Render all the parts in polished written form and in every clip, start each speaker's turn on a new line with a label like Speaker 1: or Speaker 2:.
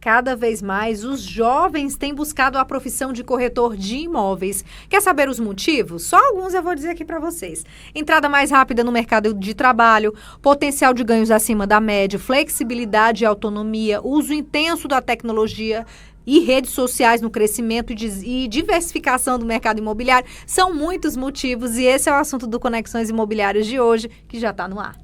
Speaker 1: Cada vez mais, os jovens têm buscado a profissão de corretor de imóveis. Quer saber os motivos? Só alguns eu vou dizer aqui para vocês. Entrada mais rápida no mercado de trabalho, potencial de ganhos acima da média, flexibilidade e autonomia, uso intenso da tecnologia e redes sociais no crescimento e diversificação do mercado imobiliário. São muitos motivos e esse é o assunto do Conexões Imobiliárias de hoje, que já está no ar.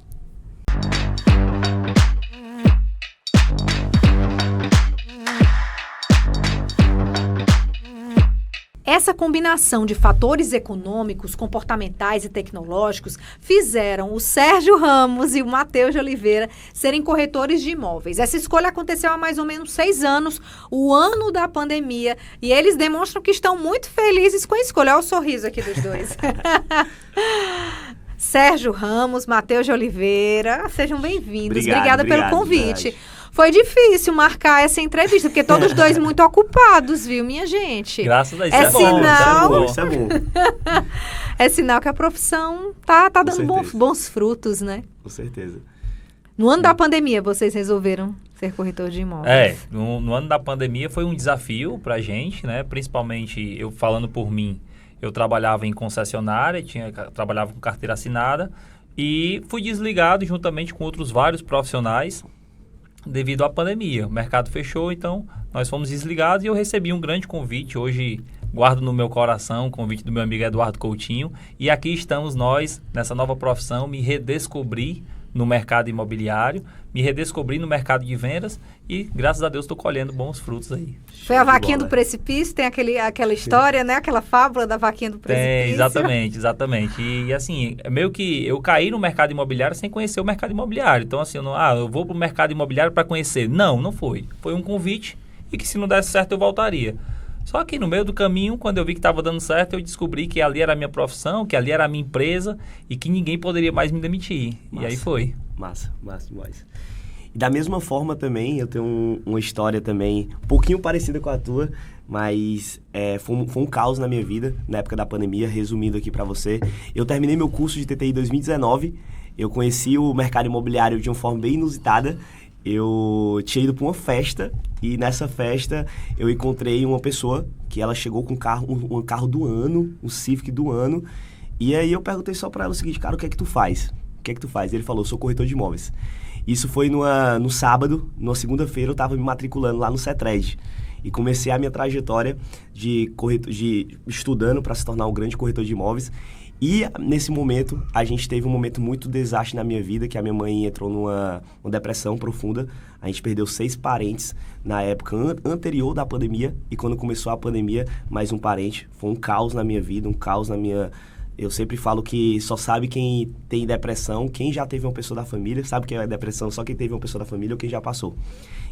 Speaker 1: Essa combinação de fatores econômicos, comportamentais e tecnológicos fizeram o Sérgio Ramos e o Matheus de Oliveira serem corretores de imóveis. Essa escolha aconteceu há mais ou menos 6 anos, o ano da pandemia, e eles demonstram que estão muito felizes com a escolha. Olha o sorriso aqui dos dois. Sérgio Ramos, Matheus de Oliveira, sejam bem-vindos. Obrigada pelo convite. Verdade. Foi difícil marcar essa entrevista, porque todos dois muito ocupados, viu, minha gente?
Speaker 2: Graças a Deus.
Speaker 1: Isso é bom. É sinal que a profissão tá dando bons frutos, né?
Speaker 3: Com certeza.
Speaker 1: No ano da pandemia, vocês resolveram ser corretor de imóveis?
Speaker 2: No ano da pandemia foi um desafio pra gente, né? Principalmente, eu falando por mim, eu trabalhava em concessionária, trabalhava com carteira assinada e fui desligado juntamente com outros vários profissionais devido à pandemia. O mercado fechou, então nós fomos desligados e eu recebi um grande convite. Hoje guardo no meu coração o convite do meu amigo Eduardo Coutinho e aqui estamos nós, nessa nova profissão, me redescobri no mercado imobiliário, me redescobri no mercado de vendas e, graças a Deus, estou colhendo bons frutos aí.
Speaker 1: Foi a vaquinha do precipício? Tem aquela história, né? Aquela fábula da vaquinha do precipício?
Speaker 2: Tem, exatamente. E, assim, meio que eu caí no mercado imobiliário sem conhecer o mercado imobiliário. Então, assim, eu vou para o mercado imobiliário para conhecer. Não foi. Foi um convite e que, se não desse certo, eu voltaria. Só que no meio do caminho, quando eu vi que estava dando certo, eu descobri que ali era a minha profissão, que ali era a minha empresa e que ninguém poderia mais me demitir. Massa, e aí foi.
Speaker 3: Massa demais. E da mesma forma também, eu tenho uma história também um pouquinho parecida com a tua, mas foi um caos na minha vida, na época da pandemia, resumindo aqui para você. Eu terminei meu curso de TTI em 2019, eu conheci o mercado imobiliário de uma forma bem inusitada. Eu tinha ido para uma festa e nessa festa eu encontrei uma pessoa que ela chegou com um carro do ano, um Civic do ano, e aí eu perguntei só para ela o seguinte: cara, o que é que tu faz? Ele falou: sou corretor de imóveis. Isso foi no sábado, na segunda-feira eu estava me matriculando lá no CETRED e comecei a minha trajetória de estudando para se tornar um grande corretor de imóveis. E nesse momento, a gente teve um momento muito desastre na minha vida, que a minha mãe entrou numa depressão profunda. A gente perdeu 6 parentes na época anterior da pandemia, e quando começou a pandemia, mais um parente. Foi um caos na minha vida, um caos na minha... Eu sempre falo que só sabe quem tem depressão, quem já teve uma pessoa da família, sabe que é depressão, só quem teve uma pessoa da família ou quem já passou.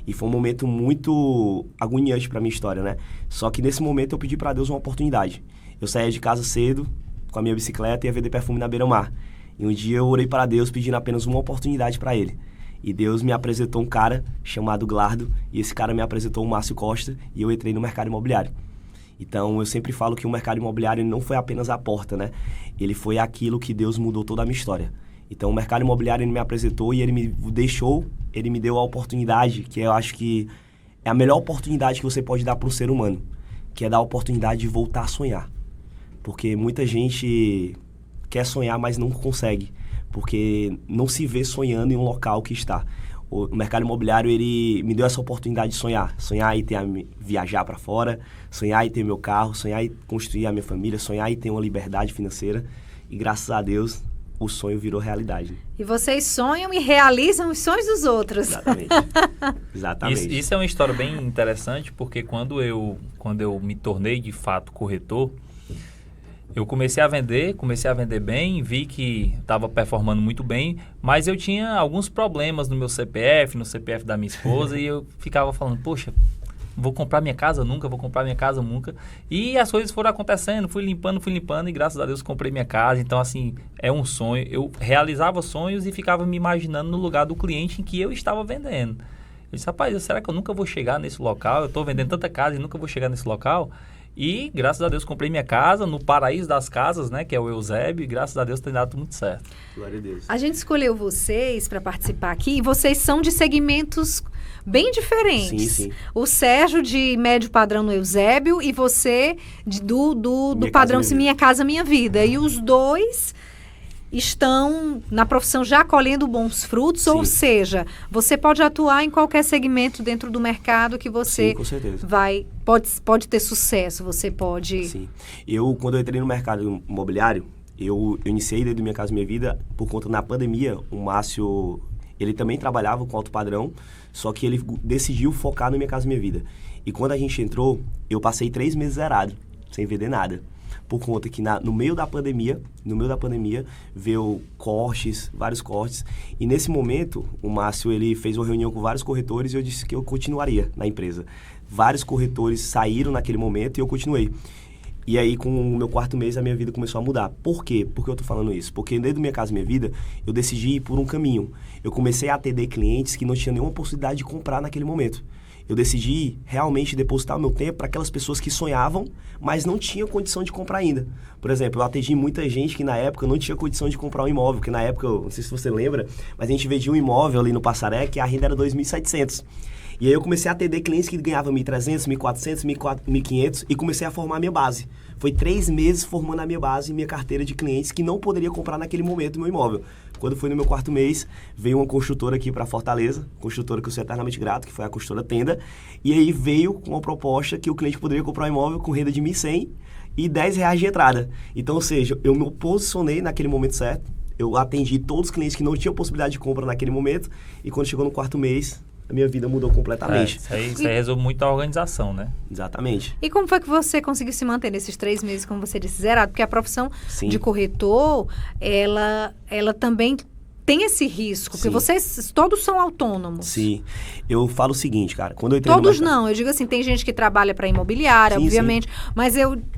Speaker 3: E foi um momento muito agoniante pra minha história, né? Só que nesse momento eu pedi pra Deus uma oportunidade. Eu saía de casa cedo, com a minha bicicleta, e ia vender perfume na beira-mar. E um dia eu orei para Deus pedindo apenas uma oportunidade para Ele. E Deus me apresentou um cara chamado Glardo, e esse cara me apresentou o Márcio Costa, e eu entrei no mercado imobiliário. Então, eu sempre falo que o mercado imobiliário não foi apenas a porta, né? Ele foi aquilo que Deus mudou toda a minha história. Então, o mercado imobiliário, ele me apresentou e ele me deu a oportunidade, que eu acho que é a melhor oportunidade que você pode dar para um ser humano, que é dar a oportunidade de voltar a sonhar. Porque muita gente quer sonhar, mas não consegue, porque não se vê sonhando em um local que está. O mercado imobiliário, ele me deu essa oportunidade de sonhar e viajar para fora, sonhar e ter meu carro, sonhar e construir a minha família, sonhar e ter uma liberdade financeira. E graças a Deus, o sonho virou realidade.
Speaker 1: E vocês sonham e realizam os sonhos dos outros.
Speaker 3: Exatamente.
Speaker 2: Isso é uma história bem interessante, porque quando eu me tornei de fato corretor, eu comecei a vender bem, vi que estava performando muito bem, mas eu tinha alguns problemas no meu CPF, no CPF da minha esposa, e eu ficava falando: poxa, vou comprar minha casa nunca. E as coisas foram acontecendo, fui limpando, e graças a Deus comprei minha casa. Então, assim, é um sonho. Eu realizava sonhos e ficava me imaginando no lugar do cliente em que eu estava vendendo. Eu disse: rapaz, será que eu nunca vou chegar nesse local? Eu estou vendendo tanta casa e nunca vou chegar nesse local? E, graças a Deus, comprei minha casa no paraíso das casas, né? Que é o Eusébio. E, graças a Deus, tem dado muito certo.
Speaker 3: Glória a Deus.
Speaker 1: A gente escolheu vocês para participar aqui e vocês são de segmentos bem diferentes.
Speaker 3: Sim, sim.
Speaker 1: O Sérgio de médio padrão no Eusébio e você do
Speaker 3: Minha
Speaker 1: padrão
Speaker 3: Casa, Minha
Speaker 1: Minha Casa Minha Vida. E os dois estão na profissão já colhendo bons frutos,
Speaker 3: Sim.
Speaker 1: ou seja, você pode atuar em qualquer segmento dentro do mercado que você
Speaker 3: Sim, com certeza.
Speaker 1: pode ter sucesso, você pode...
Speaker 3: Sim. Quando eu entrei no mercado imobiliário, eu iniciei dentro do Minha Casa Minha Vida por conta, na pandemia, o Márcio, ele também trabalhava com alto padrão, só que ele decidiu focar no Minha Casa Minha Vida. E quando a gente entrou, eu passei 3 meses zerado, sem vender nada. Por conta que no meio da pandemia, veio vários cortes. E nesse momento, o Márcio, ele fez uma reunião com vários corretores e eu disse que eu continuaria na empresa. Vários corretores saíram naquele momento e eu continuei. E aí, com o meu 4º mês, a minha vida começou a mudar. Por quê? Por que eu tô falando isso? Porque dentro da Minha Casa Minha Vida, eu decidi ir por um caminho. Eu comecei a atender clientes que não tinham nenhuma possibilidade de comprar naquele momento. Eu decidi realmente depositar o meu tempo para aquelas pessoas que sonhavam, mas não tinham condição de comprar ainda. Por exemplo, eu atendi muita gente que na época não tinha condição de comprar um imóvel, porque na época, não sei se você lembra, mas a gente vendia um imóvel ali no Passaré que a renda era 2.700. E aí eu comecei a atender clientes que ganhavam 1.300, 1.400, 1.500 e comecei a formar a minha base. Foi 3 meses formando a minha base e minha carteira de clientes que não poderia comprar naquele momento o meu imóvel. Quando foi no meu 4º mês, veio uma construtora aqui para Fortaleza, construtora que eu sou eternamente grato, que foi a construtora Tenda, e aí veio com uma proposta que o cliente poderia comprar um imóvel com renda de 1.100 e R$10 de entrada. Então, ou seja, eu me posicionei naquele momento certo, eu atendi todos os clientes que não tinham possibilidade de compra naquele momento, e quando chegou no 4º mês, a minha vida mudou completamente.
Speaker 2: Isso aí resume muito a organização, né?
Speaker 3: Exatamente.
Speaker 1: E como foi que você conseguiu se manter nesses 3 meses, como você disse, zerado? Porque a profissão
Speaker 3: Sim.
Speaker 1: de corretor, ela também tem esse risco, porque
Speaker 3: Sim.
Speaker 1: vocês todos são autônomos.
Speaker 3: Sim. Eu falo o seguinte, cara, quando eu entrei
Speaker 1: Todos
Speaker 3: no mercado...
Speaker 1: não, eu digo assim, tem gente que trabalha para imobiliária,
Speaker 3: Sim,
Speaker 1: obviamente,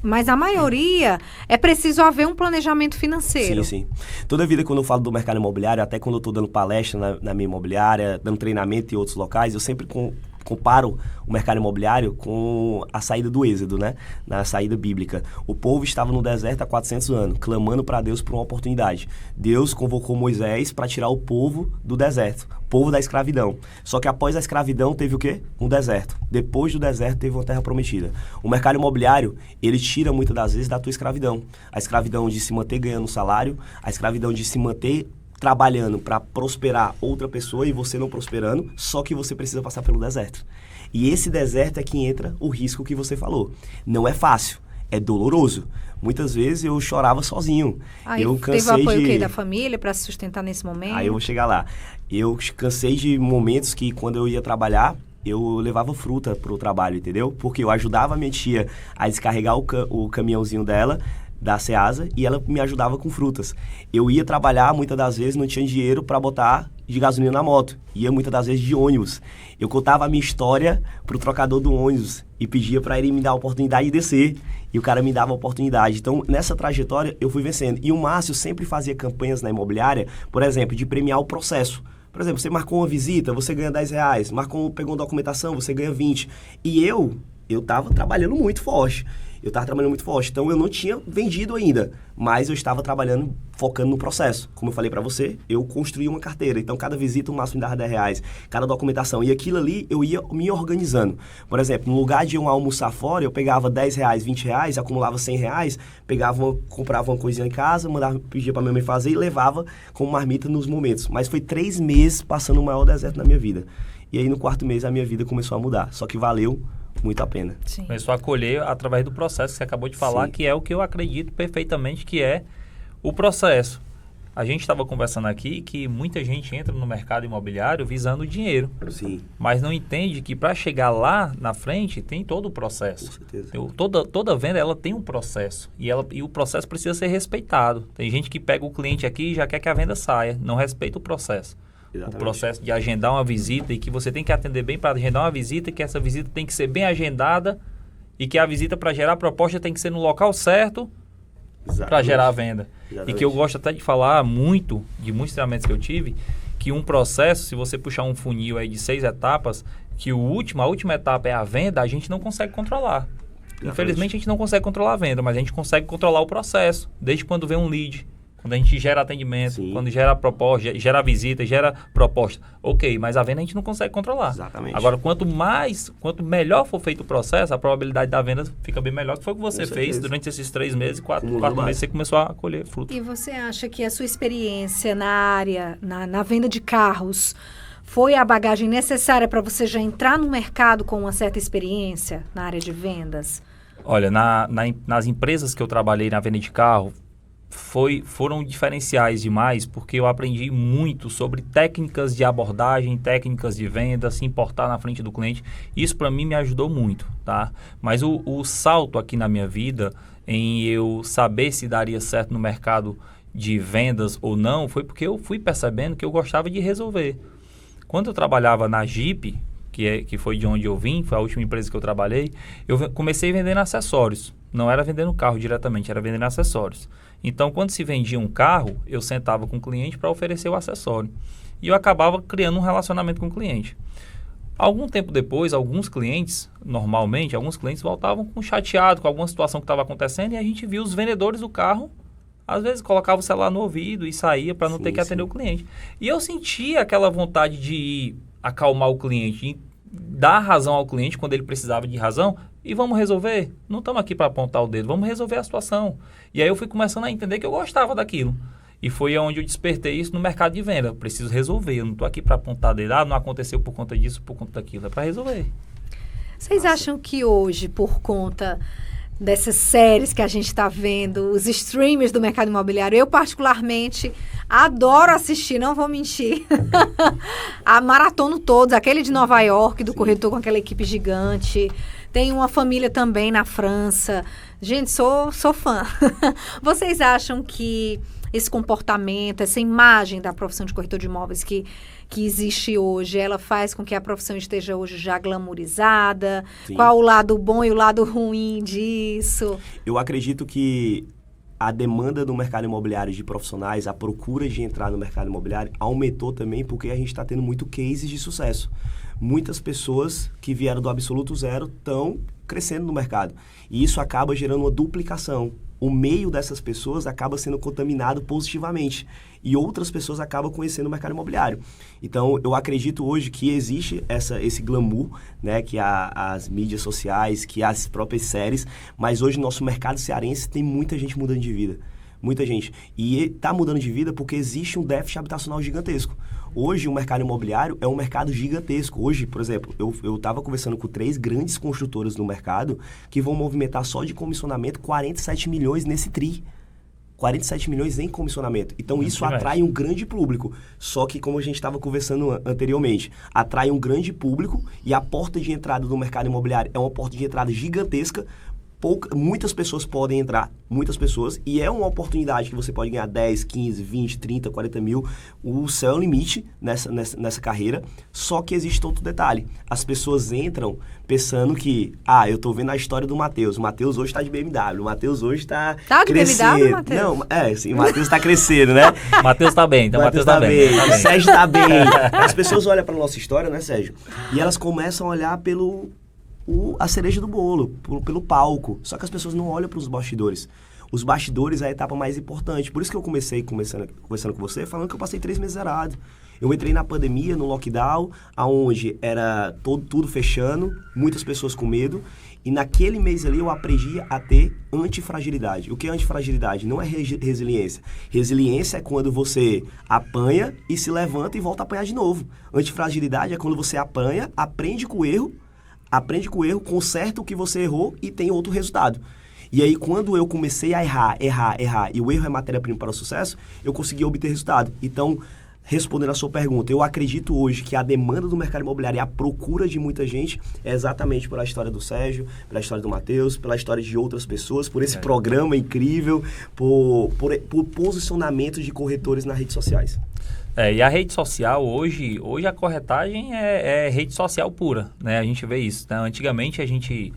Speaker 1: mas a maioria é preciso haver um planejamento financeiro.
Speaker 3: Sim, sim. Toda vida quando eu falo do mercado imobiliário, até quando eu estou dando palestra na minha imobiliária, dando treinamento em outros locais, eu sempre comparo o mercado imobiliário com a saída do Êxodo, né? Na saída bíblica. O povo estava no deserto há 400 anos, clamando para Deus por uma oportunidade. Deus convocou Moisés para tirar o povo do deserto, o povo da escravidão. Só que após a escravidão teve o quê? Um deserto. Depois do deserto teve uma terra prometida. O mercado imobiliário, ele tira muitas das vezes da tua escravidão. A escravidão de se manter ganhando salário, a escravidão de se manter trabalhando para prosperar outra pessoa e você não prosperando, só que você precisa passar pelo deserto. E esse deserto é que entra o risco que você falou. Não é fácil, é doloroso. Muitas vezes eu chorava sozinho.
Speaker 1: Aí
Speaker 3: Eu
Speaker 1: teve o
Speaker 3: cansei
Speaker 1: apoio
Speaker 3: de...
Speaker 1: o quê? Da família para se sustentar nesse momento?
Speaker 3: Aí eu vou chegar lá. Eu cansei de momentos que quando eu ia trabalhar, eu levava fruta pro trabalho, entendeu? Porque eu ajudava a minha tia a descarregar o caminhãozinho dela, da Ceasa, e ela me ajudava com frutas. Eu ia trabalhar, muitas das vezes não tinha dinheiro para botar de gasolina na moto. Ia muitas das vezes de ônibus. Eu contava a minha história pro trocador do ônibus e pedia para ele me dar a oportunidade de descer. E o cara me dava a oportunidade. Então, nessa trajetória, eu fui vencendo. E o Márcio sempre fazia campanhas na imobiliária, por exemplo, de premiar o processo. Por exemplo, você marcou uma visita, você ganha R$10. Pegou uma documentação, você ganha 20. E eu estava trabalhando muito forte. Então eu não tinha vendido ainda, mas eu estava trabalhando, focando no processo. Como eu falei para você, eu construí uma carteira, então cada visita o máximo me dava R$10, cada documentação. E aquilo ali eu ia me organizando. Por exemplo, no lugar de eu almoçar fora, eu pegava R$10, R$20, acumulava R$100, comprava uma coisinha em casa, pedia para minha mãe fazer e levava como marmita nos momentos. Mas foi 3 meses passando o maior deserto na minha vida. E aí no 4º mês a minha vida começou a mudar, só que valeu muito a pena.
Speaker 1: Sim.
Speaker 2: Começou a colher através do processo que você acabou de falar,
Speaker 3: Sim.
Speaker 2: que é o que eu acredito perfeitamente que é o processo. A gente estava conversando aqui que muita gente entra no mercado imobiliário visando dinheiro,
Speaker 3: Sim,
Speaker 2: mas não entende que para chegar lá na frente tem todo o
Speaker 3: com
Speaker 2: processo.
Speaker 3: certeza.
Speaker 2: Toda venda ela tem um processo e o processo precisa ser respeitado. Tem gente que pega o cliente aqui e já quer que a venda saia, não respeita o processo.
Speaker 3: Exatamente.
Speaker 2: O processo de agendar uma visita e que você tem que atender bem para agendar uma visita e que essa visita tem que ser bem agendada e que a visita para gerar a proposta tem que ser no local certo para
Speaker 3: Exatamente.
Speaker 2: gerar a venda.
Speaker 3: Exatamente.
Speaker 2: E que eu gosto até de falar muito, de muitos treinamentos que eu tive, que um processo, se você puxar um funil aí de 6 etapas, que a última etapa é a venda, a gente não consegue controlar. Infelizmente, a gente não consegue controlar a venda, mas a gente consegue controlar o processo. Desde quando vem um lead, quando a gente gera atendimento,
Speaker 3: Sim.
Speaker 2: quando gera proposta, gera visita, gera proposta. Ok, mas a venda a gente não consegue controlar.
Speaker 3: Exatamente.
Speaker 2: Agora, quanto melhor for feito o processo, a probabilidade da venda fica bem melhor, que foi o que você fez durante esses 3 meses, 4 meses, você começou a colher fruto.
Speaker 1: E você acha que a sua experiência na área, na venda de carros, foi a bagagem necessária para você já entrar no mercado com uma certa experiência na área de vendas?
Speaker 2: Olha, nas empresas que eu trabalhei na venda de carro, foram diferenciais demais, porque eu aprendi muito sobre técnicas de abordagem, técnicas de venda, se importar na frente do cliente. Isso para mim me ajudou muito, tá? Mas o salto aqui na minha vida, em eu saber se daria certo no mercado de vendas ou não, foi porque eu fui percebendo que eu gostava de resolver. Quando eu trabalhava na Jeep, que foi de onde eu vim, foi a última empresa que eu trabalhei, eu comecei vendendo acessórios. Não era vendendo carro diretamente, era vendendo acessórios. Então, quando se vendia um carro, eu sentava com o cliente para oferecer o acessório. E eu acabava criando um relacionamento com o cliente. Algum tempo depois, alguns clientes voltavam chateados com alguma situação que estava acontecendo e a gente viu os vendedores do carro, às vezes colocava o celular no ouvido e saía para não ter que atender o cliente. E eu sentia aquela vontade de ir acalmar o cliente, dar razão ao cliente quando ele precisava de razão. E vamos resolver? Não estamos aqui para apontar o dedo, vamos resolver a situação. E aí eu fui começando a entender que eu gostava daquilo. E foi onde eu despertei isso no mercado de venda. Eu preciso resolver, eu não estou aqui para apontar dedo. Não aconteceu por conta disso, por conta daquilo. É para resolver.
Speaker 1: Vocês acham que hoje, por conta dessas séries que a gente está vendo, os streamers do mercado imobiliário, eu particularmente adoro assistir, não vou mentir, a maratona todos, aquele de Nova York, do corretor com aquela equipe gigante, tem uma família também na França, gente, sou fã. Vocês acham que esse comportamento, essa imagem da profissão de corretor de imóveis que existe hoje, ela faz com que a profissão esteja hoje já glamourizada? Sim. Qual o lado bom e o lado ruim disso?
Speaker 3: Eu acredito que a demanda do mercado imobiliário de profissionais, a procura de entrar no mercado imobiliário aumentou também porque a gente está tendo muito cases de sucesso. Muitas pessoas que vieram do absoluto zero estão crescendo no mercado. E isso acaba gerando uma duplicação. O meio dessas pessoas acaba sendo contaminado positivamente e outras pessoas acabam conhecendo o mercado imobiliário. Então, eu acredito hoje que existe esse glamour, né, que as mídias sociais, que as próprias séries, mas hoje no nosso mercado cearense tem muita gente mudando de vida. Muita gente. E está mudando de vida porque existe um déficit habitacional gigantesco. Hoje, o mercado imobiliário é um mercado gigantesco. Hoje, por exemplo, eu estava conversando com 3 grandes construtoras no mercado que vão movimentar só de comissionamento 47 milhões nesse TRI. 47 milhões em comissionamento. Então, isso atrai um grande público. Só que, como a gente estava conversando anteriormente, atrai um grande público e a porta de entrada do mercado imobiliário é uma porta de entrada gigantesca. Muitas pessoas podem entrar, e é uma oportunidade que você pode ganhar 10, 15, 20, 30, 40 mil. O céu é o limite nessa carreira, só que existe outro detalhe. As pessoas entram pensando que, eu tô vendo a história do Matheus. O Matheus hoje tá de BMW, o Matheus hoje tá crescendo.
Speaker 1: BMW, Matheus?
Speaker 3: Não, sim, o Matheus tá crescendo, né?
Speaker 2: O Matheus tá bem, então o Matheus tá bem.
Speaker 3: O Sérgio tá bem. As pessoas olham pra nossa história, né, Sérgio? E elas começam a olhar a cereja do bolo, pelo palco. Só que as pessoas não olham para os bastidores. Os bastidores é a etapa mais importante. Por isso que eu comecei conversando com você, falando que eu passei 3 meses zerado. Eu entrei na pandemia, no lockdown, onde era tudo fechando, muitas pessoas com medo. E naquele mês ali eu aprendi a ter antifragilidade. O que é antifragilidade? Não é resiliência. Resiliência é quando você apanha e se levanta e volta a apanhar de novo. Antifragilidade é quando você apanha, aprende com o erro, conserta o que você errou e tem outro resultado. E aí, quando eu comecei a errar, e o erro é matéria-prima para o sucesso, eu consegui obter resultado. Então, respondendo a sua pergunta, eu acredito hoje que a demanda do mercado imobiliário e a procura de muita gente é exatamente pela história do Sérgio, pela história do Matheus, pela história de outras pessoas, por esse programa incrível, por posicionamento de corretores nas redes sociais.
Speaker 2: E a rede social, hoje a corretagem é rede social pura, né? A gente vê isso, né? Antigamente a gente,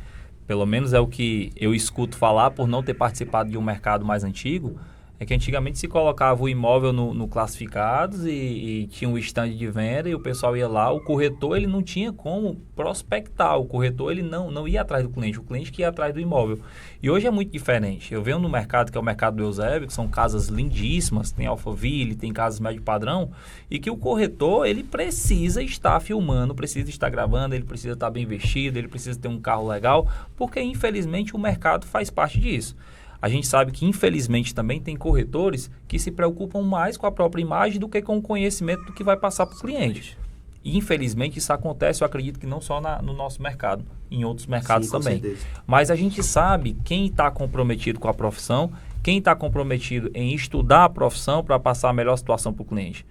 Speaker 2: pelo menos é o que eu escuto falar, por não ter participado de um mercado mais antigo, É que antigamente se colocava o imóvel no classificados e tinha um stand de venda e o pessoal ia lá. O corretor, ele não tinha como prospectar. O corretor, ele não ia atrás do cliente. O cliente que ia atrás do imóvel. E hoje é muito diferente. Eu venho no mercado, que é o mercado do Eusébio, que são casas lindíssimas. Tem Alphaville, tem casas médio padrão. E que o corretor, ele precisa estar filmando, precisa estar gravando, ele precisa estar bem vestido, ele precisa ter um carro legal. Porque, infelizmente, o mercado faz parte disso. A gente sabe que, infelizmente, também tem corretores que se preocupam mais com a própria imagem do que com o conhecimento do que vai passar para o cliente. E, infelizmente, isso acontece, eu acredito que não só no nosso mercado, em outros mercados também. Certeza. Mas a gente sabe quem está comprometido com a profissão, quem está comprometido em estudar a profissão para passar a melhor situação para o cliente.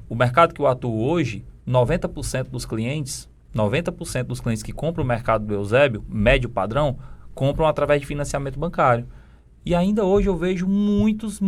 Speaker 2: O mercado que eu atuo hoje, 90% dos clientes que compram o mercado do Eusébio, médio padrão, compram através de financiamento bancário. E ainda hoje eu vejo muitos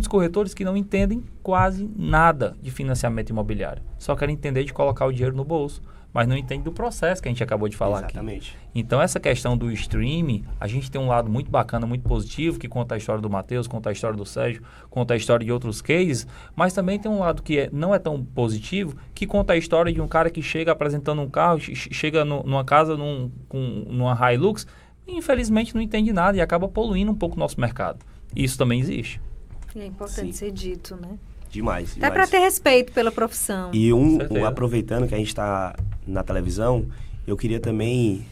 Speaker 2: corretores que não entendem quase nada de financiamento imobiliário. Só querem entender de colocar o dinheiro no bolso, mas não entendem do processo que a gente acabou de falar. Exatamente. Aqui. Então, essa questão do streaming, a gente tem um lado muito bacana, muito positivo, que conta a história do Matheus, conta a história do Sérgio, conta a história de outros cases, mas também tem um lado que não é tão positivo, que conta a história de um cara que chega apresentando um carro, chega numa casa, numa Hilux, infelizmente não entende nada e acaba poluindo um pouco o nosso mercado. Isso também existe.
Speaker 1: É importante ser dito, né?
Speaker 3: Demais.
Speaker 1: Até para ter respeito pela profissão.
Speaker 3: E aproveitando que a gente está na televisão, eu queria também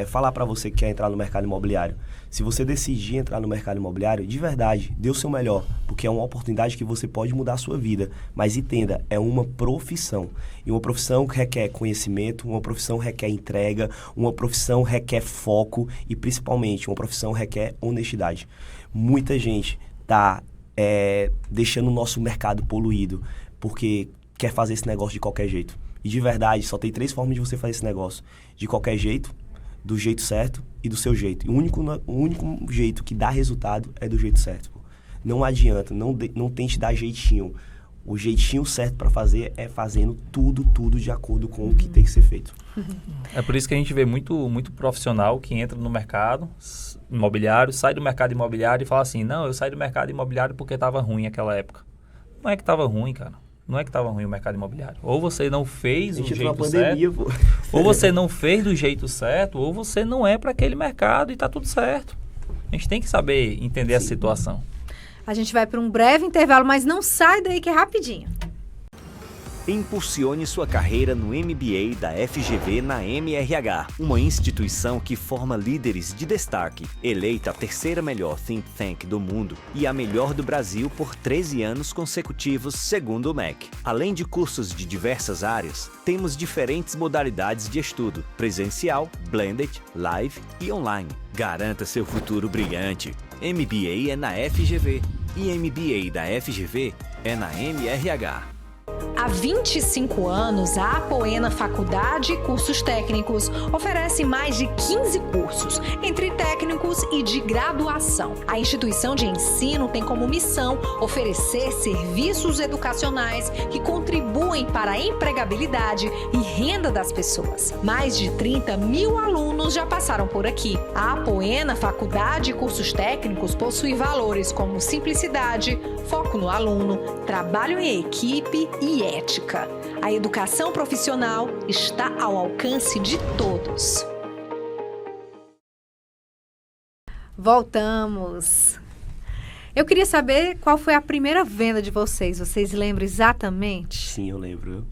Speaker 3: falar para você que quer entrar no mercado imobiliário. Se você decidir entrar no mercado imobiliário, de verdade, dê o seu melhor, porque é uma oportunidade que você pode mudar a sua vida. Mas entenda, é uma profissão. E uma profissão que requer conhecimento, uma profissão requer entrega, uma profissão requer foco e, principalmente, uma profissão requer honestidade. Muita gente está deixando o nosso mercado poluído porque quer fazer esse negócio de qualquer jeito. E, de verdade, só tem 3 formas de você fazer esse negócio. De qualquer jeito, do jeito certo e do seu jeito. E o único jeito que dá resultado é do jeito certo. Pô. Não adianta, não tente dar jeitinho. O jeitinho certo para fazer é fazendo tudo de acordo com o que tem que ser feito.
Speaker 2: É por isso que a gente vê muito profissional que entra no mercado imobiliário, sai do mercado imobiliário e fala assim, não, eu saí do mercado imobiliário porque estava ruim naquela época. Não é que estava ruim, cara. Não é que estava ruim o mercado imobiliário. Ou você não fez do jeito certo, ou você não fez do jeito certo, ou você não é para aquele mercado e está tudo certo. A gente tem que saber entender a situação.
Speaker 1: A gente vai para um breve intervalo, mas não sai daí que é rapidinho.
Speaker 4: Impulsione sua carreira no MBA da FGV na MRH, uma instituição que forma líderes de destaque, eleita a 3ª melhor think tank do mundo e a melhor do Brasil por 13 anos consecutivos, segundo o MEC. Além de cursos de diversas áreas, temos diferentes modalidades de estudo, presencial, blended, live e online. Garanta seu futuro brilhante. MBA é na FGV e MBA da FGV é na MRH.
Speaker 1: Há 25 anos, a Apoena Faculdade e Cursos Técnicos oferece mais de 15 cursos, entre técnicos e de graduação. A instituição de ensino tem como missão oferecer serviços educacionais que contribuem para a empregabilidade e renda das pessoas. Mais de 30 mil alunos já passaram por aqui. A Apoena Faculdade e Cursos Técnicos possui valores como simplicidade, foco no aluno, trabalho em equipe e ética. A educação profissional está ao alcance de todos. Voltamos. Eu queria saber qual foi a primeira venda de vocês. Vocês lembram exatamente?
Speaker 3: Sim, eu lembro.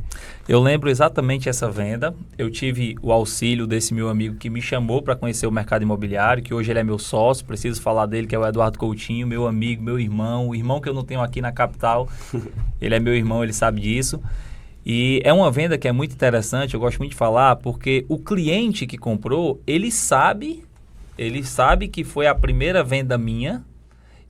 Speaker 2: Eu lembro exatamente essa venda. Eu tive o auxílio desse meu amigo que me chamou para conhecer o mercado imobiliário, que hoje ele é meu sócio, preciso falar dele, que é o Eduardo Coutinho, meu amigo, meu irmão, o irmão que eu não tenho aqui na capital. Ele é meu irmão, ele sabe disso. E é uma venda que é muito interessante, eu gosto muito de falar, porque o cliente que comprou, ele sabe que foi a primeira venda minha,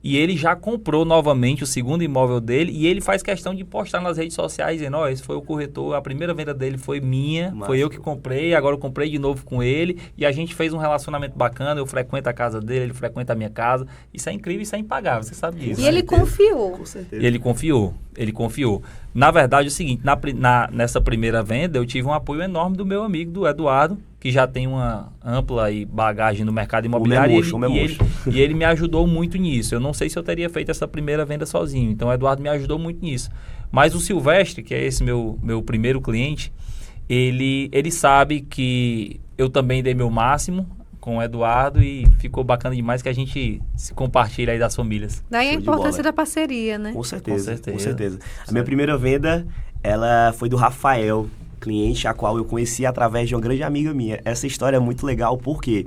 Speaker 2: e ele já comprou novamente o segundo imóvel dele e ele faz questão de postar nas redes sociais dizendo, esse foi o corretor, a primeira venda dele foi minha, Massa. Foi eu que comprei, agora eu comprei de novo com ele e a gente fez um relacionamento bacana, eu frequento a casa dele, ele frequenta a minha casa. Isso é incrível, isso é impagável, você sabe disso.
Speaker 1: E ele confiou.
Speaker 3: Com certeza.
Speaker 2: E ele confiou. ele confiou. Na verdade, é o seguinte, nessa primeira venda, eu tive um apoio enorme do meu amigo, do Eduardo, que já tem uma ampla aí bagagem no mercado imobiliário, e ele me ajudou muito nisso. Eu não sei se eu teria feito essa primeira venda sozinho, então o Eduardo me ajudou muito nisso. Mas o Silvestre, que é esse meu primeiro cliente, ele sabe que eu também dei meu máximo com o Eduardo e ficou bacana demais que a gente se compartilha aí das famílias.
Speaker 1: Daí a importância da parceria, né?
Speaker 3: Com certeza. A minha primeira venda, ela foi do Rafael, cliente a qual eu conheci através de uma grande amiga minha. Essa história é muito legal porque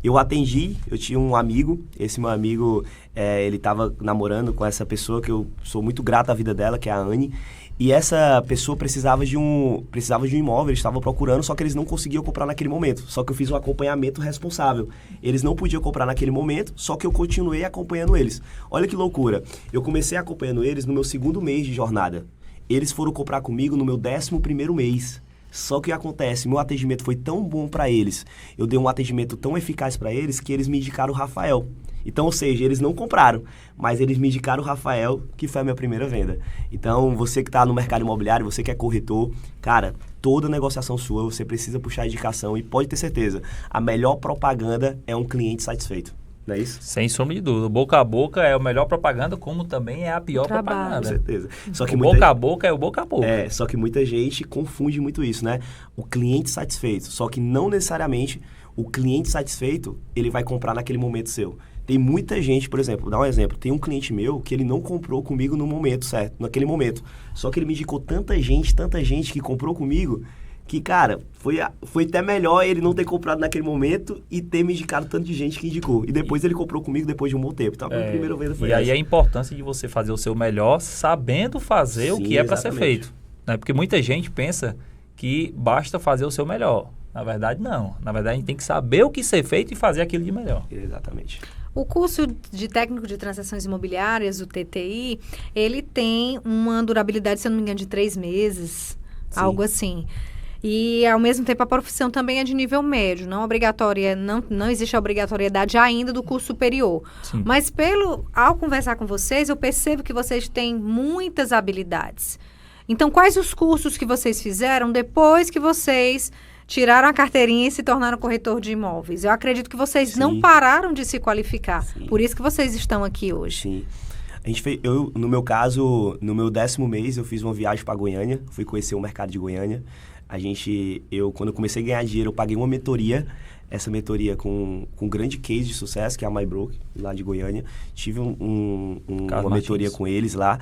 Speaker 3: eu tinha um amigo, esse meu amigo, ele estava namorando com essa pessoa que eu sou muito grato à vida dela, que é a Anne. E essa pessoa precisava de um imóvel, eles estavam procurando, só que eles não conseguiam comprar naquele momento. Só que eu fiz um acompanhamento responsável. Eles não podiam comprar naquele momento, só que eu continuei acompanhando eles. Olha que loucura. Eu comecei acompanhando eles no meu 2º mês de jornada. Eles foram comprar comigo no meu 11º mês. Só que o que acontece? Meu atendimento foi tão bom para eles. Eu dei um atendimento tão eficaz para eles que eles me indicaram o Rafael. Então, ou seja, eles não compraram, mas eles me indicaram o Rafael, que foi a minha primeira venda. Então, você que está no mercado imobiliário, você que é corretor, cara, toda negociação sua, você precisa puxar a indicação e pode ter certeza, a melhor propaganda é um cliente satisfeito. Não é isso?
Speaker 2: Sem sombra de dúvida. Boca a boca é a melhor propaganda, como também é a pior propaganda.
Speaker 3: Com certeza. Só que
Speaker 2: boca a boca é o boca a boca.
Speaker 3: Só que muita gente confunde muito isso, né? O cliente satisfeito. Só que não necessariamente o cliente satisfeito, ele vai comprar naquele momento seu. Tem muita gente, por exemplo, vou dar um exemplo. Tem um cliente meu que ele não comprou comigo no momento certo, naquele momento. Só que ele me indicou tanta gente que comprou comigo, que, cara, foi até melhor ele não ter comprado naquele momento e ter me indicado tanto de gente que indicou. E depois ele comprou comigo depois de um bom tempo. Então, a minha primeira venda foi essa.
Speaker 2: Aí a importância de você fazer o seu melhor, sabendo fazer o que é para ser feito. Né? Porque muita gente pensa que basta fazer o seu melhor. Na verdade, não. Na verdade, a gente tem que saber o que ser feito e fazer aquilo de melhor.
Speaker 3: Exatamente.
Speaker 1: O curso de técnico de transações imobiliárias, o TTI, ele tem uma durabilidade, se eu não me engano, de 3 meses, sim, algo assim. E, ao mesmo tempo, a profissão também é de nível médio, não existe a obrigatoriedade ainda do curso superior.
Speaker 2: Sim.
Speaker 1: Mas, ao conversar com vocês, eu percebo que vocês têm muitas habilidades. Então, quais os cursos que vocês fizeram depois que vocês tiraram a carteirinha e se tornaram corretor de imóveis? Eu acredito que vocês
Speaker 3: Sim.
Speaker 1: não pararam de se qualificar.
Speaker 3: Sim.
Speaker 1: Por isso que vocês estão aqui hoje.
Speaker 3: Sim. No meu caso, no meu 10º mês, eu fiz uma viagem para Goiânia. Fui conhecer o mercado de Goiânia. Quando eu comecei a ganhar dinheiro, eu paguei uma mentoria. Essa mentoria com um grande case de sucesso, que é a MyBroker, lá de Goiânia. Tive uma mentoria com eles lá.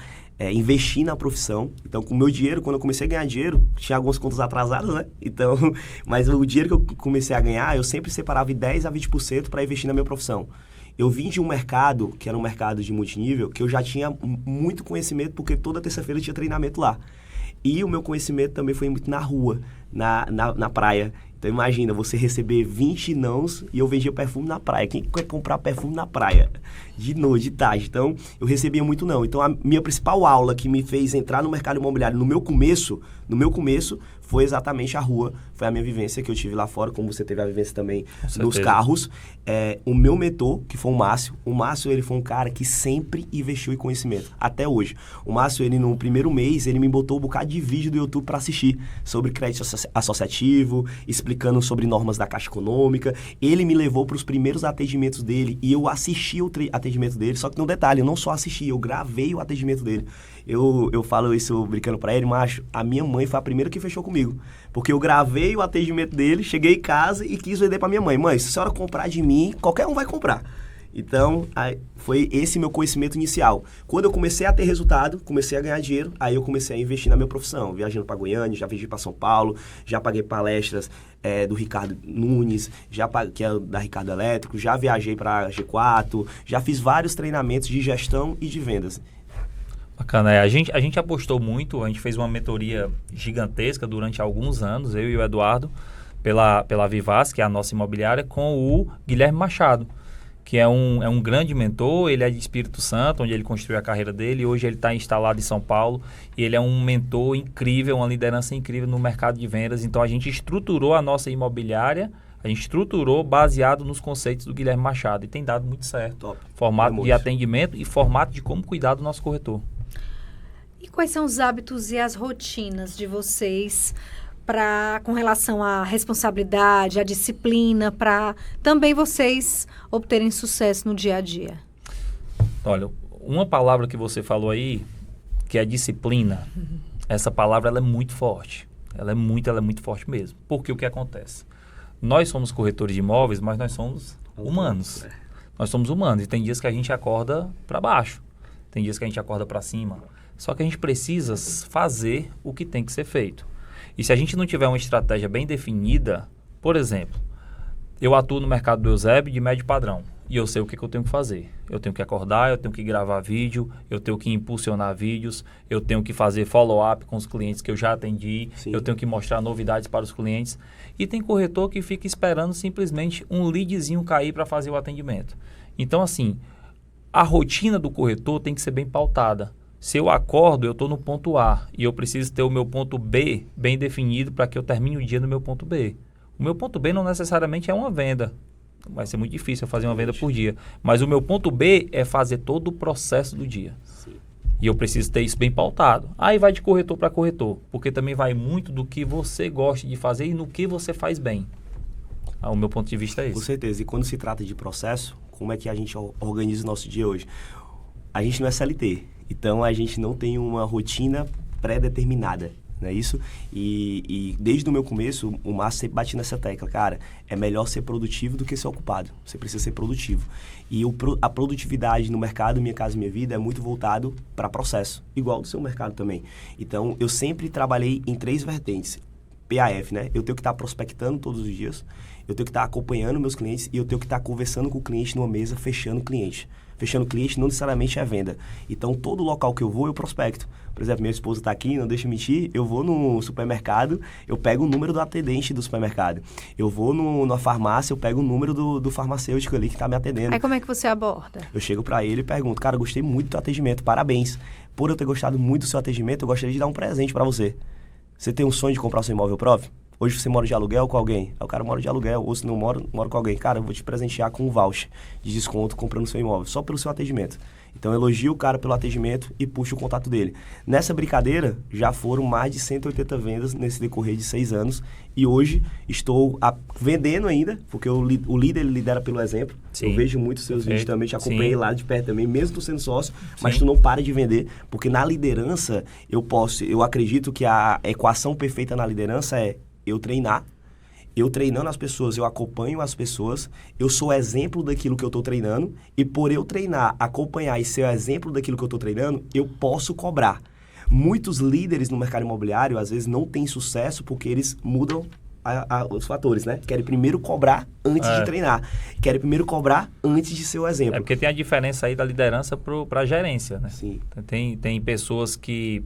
Speaker 3: Investi na profissão. Então, com o meu dinheiro, quando eu comecei a ganhar dinheiro, tinha algumas contas atrasadas, né? Então, mas o dinheiro que eu comecei a ganhar, eu sempre separava de 10% a 20% para investir na minha profissão. Eu vim de um mercado, que era um mercado de multinível, que eu já tinha muito conhecimento, porque toda terça-feira tinha treinamento lá. E o meu conhecimento também foi muito na rua, na praia. Então, imagina, você receber 20 nãos e eu vendia perfume na praia. Quem quer comprar perfume na praia? De noite, de tarde. Então, eu recebia muito não. Então, a minha principal aula que me fez entrar no mercado imobiliário no meu começo, foi exatamente a rua. Foi a minha vivência que eu tive lá fora, como você teve a vivência também nos carros. O meu mentor, que foi o Márcio, ele foi um cara que sempre investiu em conhecimento, até hoje. O Márcio, ele no primeiro mês, ele me botou um bocado de vídeo do YouTube para assistir sobre crédito associativo, explicando sobre normas da Caixa Econômica. Ele me levou para os primeiros atendimentos dele e eu assisti o atendimento dele, só que no detalhe, eu não só assisti, eu gravei o atendimento dele. Eu falo isso brincando para ele, mas a minha mãe foi a primeira que fechou comigo, porque eu gravei o atendimento dele, cheguei em casa e quis vender para minha mãe. Mãe, se a senhora comprar de mim, qualquer um vai comprar. Então, foi esse meu conhecimento inicial. Quando eu comecei a ter resultado, comecei a ganhar dinheiro, aí eu comecei a investir na minha profissão, viajando para Goiânia, já viajei para São Paulo, já paguei palestras do Ricardo Nunes, que é da Ricardo Elétrico, já viajei para G4, já fiz vários treinamentos de gestão e de vendas.
Speaker 2: Bacana, a gente apostou muito, a gente fez uma mentoria gigantesca durante alguns anos, eu e o Eduardo, pela Vivaz, que é a nossa imobiliária, com o Guilherme Machado, que é um grande mentor. Ele é de Espírito Santo, onde ele construiu a carreira dele. Hoje ele está instalado em São Paulo e ele é um mentor incrível, uma liderança incrível no mercado de vendas. Então, a gente estruturou a nossa imobiliária, baseado nos conceitos do Guilherme Machado e tem dado muito certo.
Speaker 3: Top.
Speaker 2: Formato de atendimento e formato de como cuidar do nosso corretor.
Speaker 1: E quais são os hábitos e as rotinas de vocês com relação à responsabilidade, à disciplina, para também vocês obterem sucesso no dia a dia?
Speaker 2: Olha, uma palavra que você falou aí, que é disciplina, essa palavra ela é muito forte. Ela é muito forte mesmo. Porque o que acontece? Nós somos corretores de imóveis, mas nós somos humanos. Nós somos humanos e tem dias que a gente acorda para baixo. Tem dias que a gente acorda para cima. Só que a gente precisa fazer o que tem que ser feito. E se a gente não tiver uma estratégia bem definida, por exemplo, eu atuo no mercado do Eusébio de médio padrão. E eu sei o que eu tenho que fazer. Eu tenho que acordar, eu tenho que gravar vídeo, eu tenho que impulsionar vídeos, eu tenho que fazer follow-up com os clientes que eu já atendi,
Speaker 3: Sim.
Speaker 2: eu tenho que mostrar novidades para os clientes. E tem corretor que fica esperando simplesmente um leadzinho cair para fazer o atendimento. Então, assim, a rotina do corretor tem que ser bem pautada. Se eu acordo, eu estou no ponto A e eu preciso ter o meu ponto B bem definido para que eu termine o dia no meu ponto B. O meu ponto B não necessariamente é uma venda. Vai ser muito difícil eu fazer uma venda por dia. Mas o meu ponto B é fazer todo o processo do dia.
Speaker 3: Sim.
Speaker 2: E eu preciso ter isso bem pautado. Aí vai de corretor para corretor. Porque também vai muito do que você gosta de fazer e no que você faz bem. O meu ponto de vista é esse.
Speaker 3: Com certeza. E quando se trata de processo, como é que a gente organiza o nosso dia hoje? A gente não é CLT. Então, a gente não tem uma rotina pré-determinada. Não é isso? E desde o meu começo, o Márcio sempre bate nessa tecla. Cara, é melhor ser produtivo do que ser ocupado. Você precisa ser produtivo. E a produtividade no mercado Minha Casa Minha Vida é muito voltado para processo. Igual do seu mercado também. Então, eu sempre trabalhei em 3 vertentes. PAF, né? Eu tenho que estar prospectando todos os dias. Eu tenho que estar acompanhando meus clientes. E eu tenho que estar conversando com o cliente numa mesa, fechando o cliente. Fechando o cliente não necessariamente é venda. Então, todo local que eu vou, eu prospecto. Por exemplo, minha esposa está aqui, não deixa eu mentir, eu vou no supermercado, eu pego o número do atendente do supermercado. Eu vou na farmácia, eu pego o número do farmacêutico ali que está me atendendo.
Speaker 1: Aí como é que você aborda?
Speaker 3: Eu chego para ele e pergunto, cara, eu gostei muito do teu atendimento, parabéns. Por eu ter gostado muito do seu atendimento, eu gostaria de dar um presente para você. Você tem um sonho de comprar o seu imóvel próprio? Hoje você mora de aluguel com alguém? Aí o cara mora de aluguel, ou se não mora com alguém. Cara, eu vou te presentear com um voucher de desconto comprando seu imóvel, só pelo seu atendimento. Então, eu elogio o cara pelo atendimento e puxo o contato dele. Nessa brincadeira, já foram mais de 180 vendas nesse decorrer de 6 anos. E hoje estou vendendo ainda, porque o líder ele lidera pelo exemplo.
Speaker 2: Sim.
Speaker 3: Eu vejo muitos seus vídeos também, te acompanhei
Speaker 2: Sim.
Speaker 3: lá de perto também, mesmo tu sendo sócio, mas
Speaker 2: Sim.
Speaker 3: tu não para de vender, porque na liderança, eu acredito que a equação perfeita na liderança é eu treinar. Eu treinando as pessoas, eu acompanho as pessoas, eu sou exemplo daquilo que eu estou treinando e por eu treinar, acompanhar e ser exemplo daquilo que eu estou treinando, eu posso cobrar. Muitos líderes no mercado imobiliário, às vezes, não têm sucesso porque eles mudam os fatores, né? Querem primeiro cobrar antes de treinar. Querem primeiro cobrar antes de ser o exemplo.
Speaker 2: É porque tem a diferença aí da liderança para a gerência, né?
Speaker 3: Sim.
Speaker 2: Tem pessoas que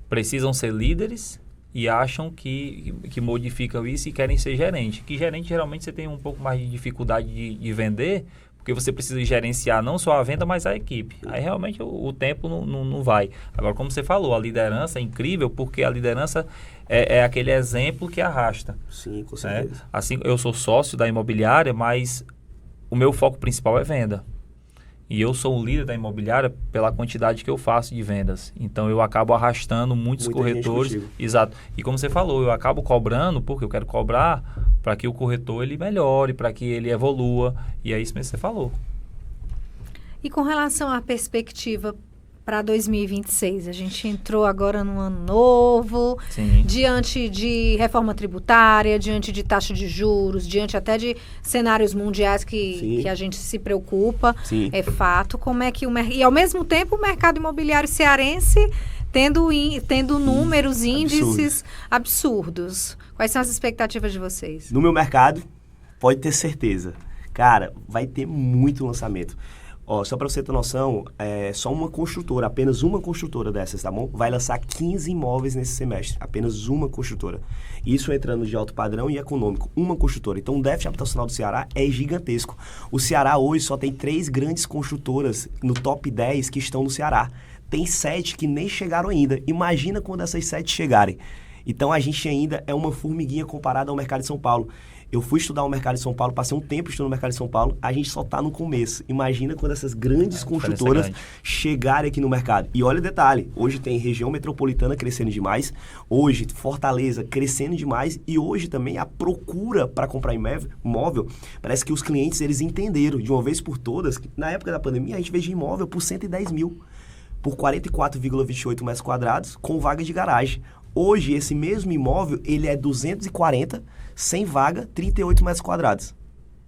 Speaker 2: precisam ser líderes e acham que modificam isso e querem ser gerente. Que gerente, geralmente, você tem um pouco mais de dificuldade de vender, porque você precisa gerenciar não só a venda, mas a equipe. Aí, realmente, o tempo não vai. Agora, como você falou, a liderança é incrível, porque a liderança é aquele exemplo que arrasta.
Speaker 3: Sim, com certeza.
Speaker 2: Né? Assim, eu sou sócio da imobiliária, mas o meu foco principal é venda. E eu sou o líder da imobiliária pela quantidade que eu faço de vendas. Então, eu acabo arrastando muitos corretores. Exato. E como você falou, eu acabo cobrando, porque eu quero cobrar para que o corretor ele melhore, para que ele evolua. E é isso mesmo que você falou.
Speaker 1: E com relação à perspectiva para 2026, a gente entrou agora num ano novo,
Speaker 2: Sim.
Speaker 1: diante de reforma tributária, diante de taxa de juros, diante até de cenários mundiais que a gente se preocupa,
Speaker 3: Sim.
Speaker 1: é fato. Como é que e ao mesmo tempo o mercado imobiliário cearense tendo números, índices absurdos. Quais são as expectativas de vocês?
Speaker 3: No meu mercado, pode ter certeza. Cara, vai ter muito lançamento. Ó, só para você ter noção, só uma construtora, apenas uma construtora dessas, tá bom? Vai lançar 15 imóveis nesse semestre. Apenas uma construtora. Isso entrando de alto padrão e econômico. Uma construtora. Então, o déficit habitacional do Ceará é gigantesco. O Ceará hoje só tem 3 grandes construtoras no top 10 que estão no Ceará. Tem 7 que nem chegaram ainda. Imagina quando essas 7 chegarem. Então, a gente ainda é uma formiguinha comparada ao mercado de São Paulo. Eu fui estudar o mercado de São Paulo, passei um tempo estudando o mercado de São Paulo, a gente só tá no começo. Imagina quando essas grandes construtoras chegarem aqui no mercado. E olha o detalhe, hoje tem região metropolitana crescendo demais, hoje Fortaleza crescendo demais e hoje também a procura para comprar imóvel, parece que os clientes eles entenderam de uma vez por todas, que na época da pandemia a gente vendia imóvel por 110 mil, por 44,28 metros quadrados com vaga de garagem. Hoje esse mesmo imóvel ele é 240 sem vaga, 38 metros quadrados.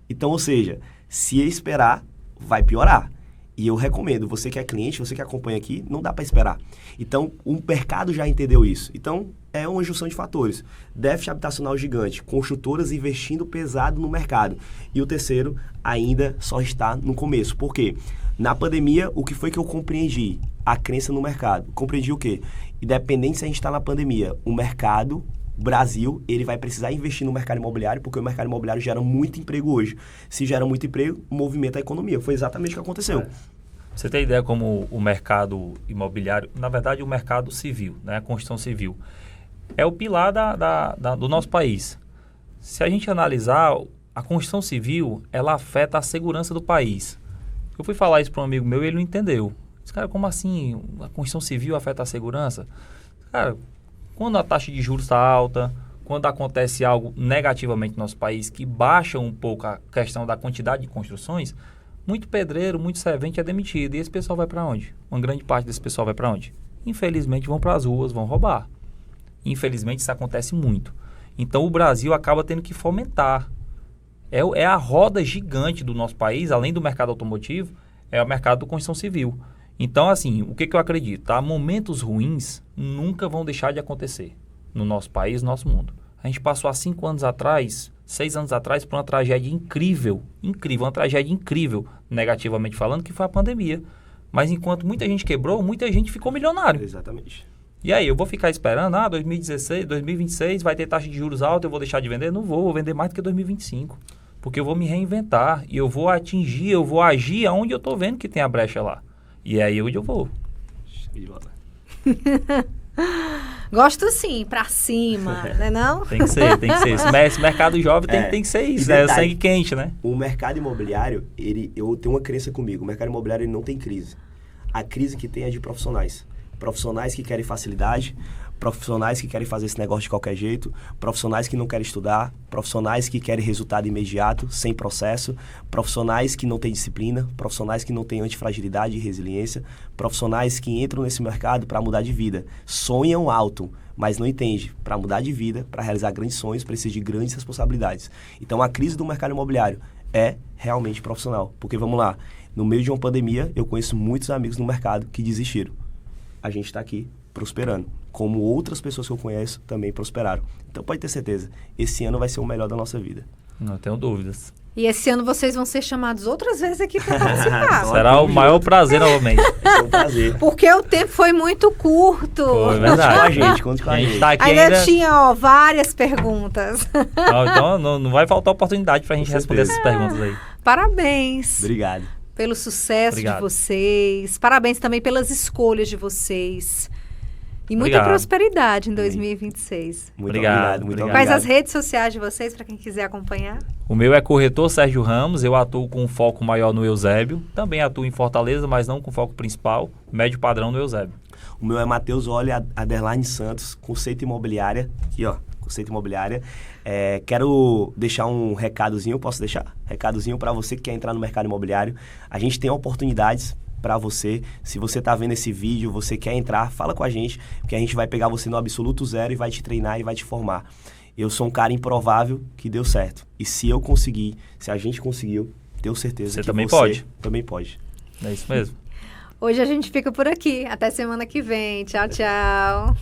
Speaker 3: Então, ou seja, se esperar, vai piorar. E eu recomendo, você que é cliente, você que acompanha aqui, não dá para esperar. Então, o mercado já entendeu isso. Então, é uma junção de fatores. Déficit habitacional gigante, construtoras investindo pesado no mercado. E o terceiro ainda só está no começo. Por quê? Na pandemia, o que foi que eu compreendi? A crença no mercado. Compreendi o quê? Independente se a gente está na pandemia, o mercado... O Brasil, ele vai precisar investir no mercado imobiliário, porque o mercado imobiliário gera muito emprego hoje. Se gera muito emprego, movimenta a economia. Foi exatamente o que aconteceu.
Speaker 2: Você tem ideia como o mercado imobiliário, na verdade o mercado civil, né, a construção civil, é o pilar do nosso país. Se a gente analisar, a construção civil, ela afeta a segurança do país. Eu fui falar isso para um amigo meu e ele não entendeu. Disse, cara, como assim a construção civil afeta a segurança? Cara, quando a taxa de juros está alta, quando acontece algo negativamente no nosso país, que baixa um pouco a questão da quantidade de construções, muito pedreiro, muito servente é demitido. E esse pessoal vai para onde? Uma grande parte desse pessoal vai para onde? Infelizmente vão para as ruas, vão roubar. Infelizmente isso acontece muito. Então o Brasil acaba tendo que fomentar. É a roda gigante do nosso país, além do mercado automotivo, é o mercado da construção civil. Então, assim, o que eu acredito? Tá? Momentos ruins nunca vão deixar de acontecer no nosso país, no nosso mundo. A gente passou há 5 anos atrás, 6 anos atrás, por uma tragédia incrível, uma tragédia incrível, negativamente falando, que foi a pandemia. Mas enquanto muita gente quebrou, muita gente ficou milionário.
Speaker 3: Exatamente.
Speaker 2: E aí, eu vou ficar esperando, 2016, 2026 vai ter taxa de juros alta, eu vou deixar de vender? Não vou vender mais do que 2025. Porque eu vou me reinventar e eu vou atingir, eu vou agir aonde eu estou vendo que tem a brecha lá. E é aí onde eu vou.
Speaker 1: Gosto sim, pra cima, né não?
Speaker 2: Tem que ser. Esse mercado jovem tem que ser isso, né? O sangue quente, né?
Speaker 3: O mercado imobiliário, eu tenho uma crença comigo, o mercado imobiliário ele não tem crise. A crise que tem é de profissionais. Profissionais que querem facilidade, profissionais que querem fazer esse negócio de qualquer jeito, profissionais que não querem estudar, profissionais que querem resultado imediato, sem processo, profissionais que não têm disciplina, profissionais que não têm antifragilidade e resiliência, profissionais que entram nesse mercado para mudar de vida. Sonham alto, mas não entendem. Para mudar de vida, para realizar grandes sonhos, precisa de grandes responsabilidades. Então, a crise do mercado imobiliário é realmente profissional. Porque, vamos lá, no meio de uma pandemia, eu conheço muitos amigos no mercado que desistiram. A gente está aqui prosperando, como outras pessoas que eu conheço também prosperaram. Então pode ter certeza, esse ano vai ser o melhor da nossa vida.
Speaker 2: Não tenho dúvidas.
Speaker 1: E esse ano vocês vão ser chamados outras vezes aqui para participar.
Speaker 2: Será o maior prazer novamente.
Speaker 3: É um prazer.
Speaker 1: Porque o tempo foi muito curto.
Speaker 2: Foi verdade.
Speaker 3: Conte com a gente.
Speaker 2: Tá aqui
Speaker 1: ainda tinha várias perguntas.
Speaker 2: Então não vai faltar oportunidade para a gente responder essas perguntas aí.
Speaker 1: Parabéns.
Speaker 3: Obrigado.
Speaker 1: Pelo sucesso de vocês. Parabéns também pelas escolhas de vocês. E muita prosperidade em 2026.
Speaker 3: Muito obrigado. Muito obrigado.
Speaker 1: Quais as redes sociais de vocês, para quem quiser acompanhar?
Speaker 2: O meu é Corretor Sérgio Ramos. Eu atuo com um foco maior no Eusébio. Também atuo em Fortaleza, mas não com foco principal. Médio padrão no Eusébio.
Speaker 3: O meu é Matheus Olha _ Santos, Conceito Imobiliária. Aqui, ó. Conceito Imobiliária. Quero deixar um recadozinho, posso deixar? Recadozinho para você que quer entrar no mercado imobiliário. A gente tem oportunidades para você. Se você está vendo esse vídeo, você quer entrar, fala com a gente, porque a gente vai pegar você no absoluto zero e vai te treinar e vai te formar. Eu sou um cara improvável que deu certo. E se eu conseguir, se a gente conseguiu, tenho certeza que
Speaker 2: também
Speaker 3: você
Speaker 2: pode.
Speaker 3: Também pode.
Speaker 2: É isso mesmo.
Speaker 1: Hoje a gente fica por aqui. Até semana que vem. Tchau, tchau.